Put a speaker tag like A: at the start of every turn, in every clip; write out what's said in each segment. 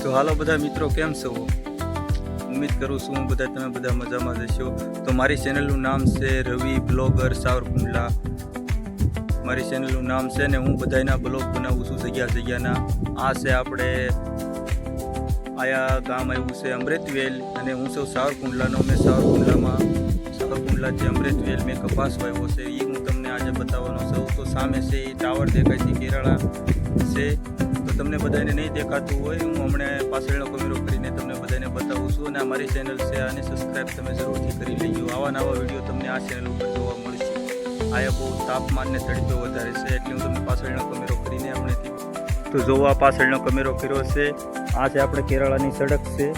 A: તો હાલો બધા મિત્રો, કેમ છો? ઉમ્મીદ કરું છું તમે બધા મજામાં જશો. તો મારી ચેનલનું નામ છે રવિ બ્લોગર સાવરકુંડલા. મારી ચેનલનું નામ છે ને હું બધાના બ્લોગ બનાવું છું જગ્યાના. આ છે આપણે આયા ગામ આવ્યું છે અમૃતવેલ, અને હું છું સાવરકુંડલાનો. મેં સાવરકુંડલાથી અમૃતવેલ મેં કપાસ વાવ્યો છે, એ હું તમને આજે બતાવવાનો છું. તો સામે છે એ ટાવર દેખાય છે, કેરાળા છે. તો તમને બધાને નહીં દેખાતું હોય, હું હમણાં પાછળનો કેમેરો કરીને તમને બધાને બતાવું છું. અને આ મારી ચેનલ છે, આને સબસ્ક્રાઈબ તમે જરૂરથી કરી લેજો. આવા નવા વિડીયો તમને આ ચેનલ ઉપર જોવા મળશે. આયા બહુ તાપમાન ને તડકો વધારે છે, એટલે હું તમને પાછળનો કેમેરો કરીને હમણાંથી તો જોવા પાછળનો કેમેરો કર્યો છે. આ છે આપણે કેરાળાની સડક છે,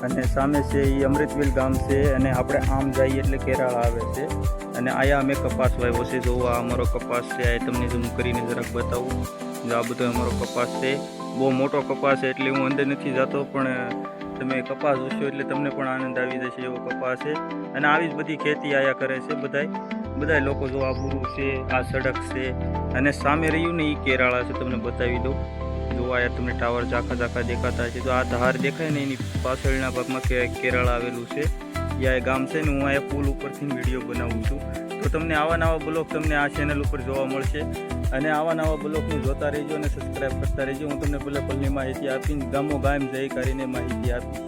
A: અને સામે છે એ અમૃતવેલ ગામ છે. અને આપણે આમ જઈએ એટલે કેરાળા આવે છે. અને આયા અમે કપાસ વાવ્યો છે. જોવા અમારો કપાસ છે, આ તમને ઝૂમ કરીને જરાક બતાવું. જો આ બધો અમારો કપાસ છે, બહુ મોટો કપાસ છે, એટલે હું અંદર નથી જતો, પણ તમે કપાસ જોશો એટલે તમને પણ આનંદ આવી જશે એવો કપાસ છે. અને આવી જ બધી ખેતી આયા કરે છે બધા લોકો. જો આ પૂરું છે, આ સડક છે, અને સામે રહ્યું ને એ કેરાળા છે. તમને બતાવી દઉં. જો આયા તમને ટાવર ઝાખા દેખાતા છે. તો આ ધાર દેખાય ને એની પાછળના ભાગમાં કેરાળા આવેલું છે. ત્યાં ગામ છે ને હું અહીંયા પુલ ઉપરથી વિડીયો બનાવું છું. તો તમને આવા નવા બ્લોગ તમને આ ચેનલ ઉપર જોવા મળશે. અને આવા નવા બ્લોગને જોતા રહેજો અને સબસ્ક્રાઈબ કરતા રહેજો. હું તમને પલની માહિતી આપીને ગામો ગામ જઈ કરીને માહિતી આપી.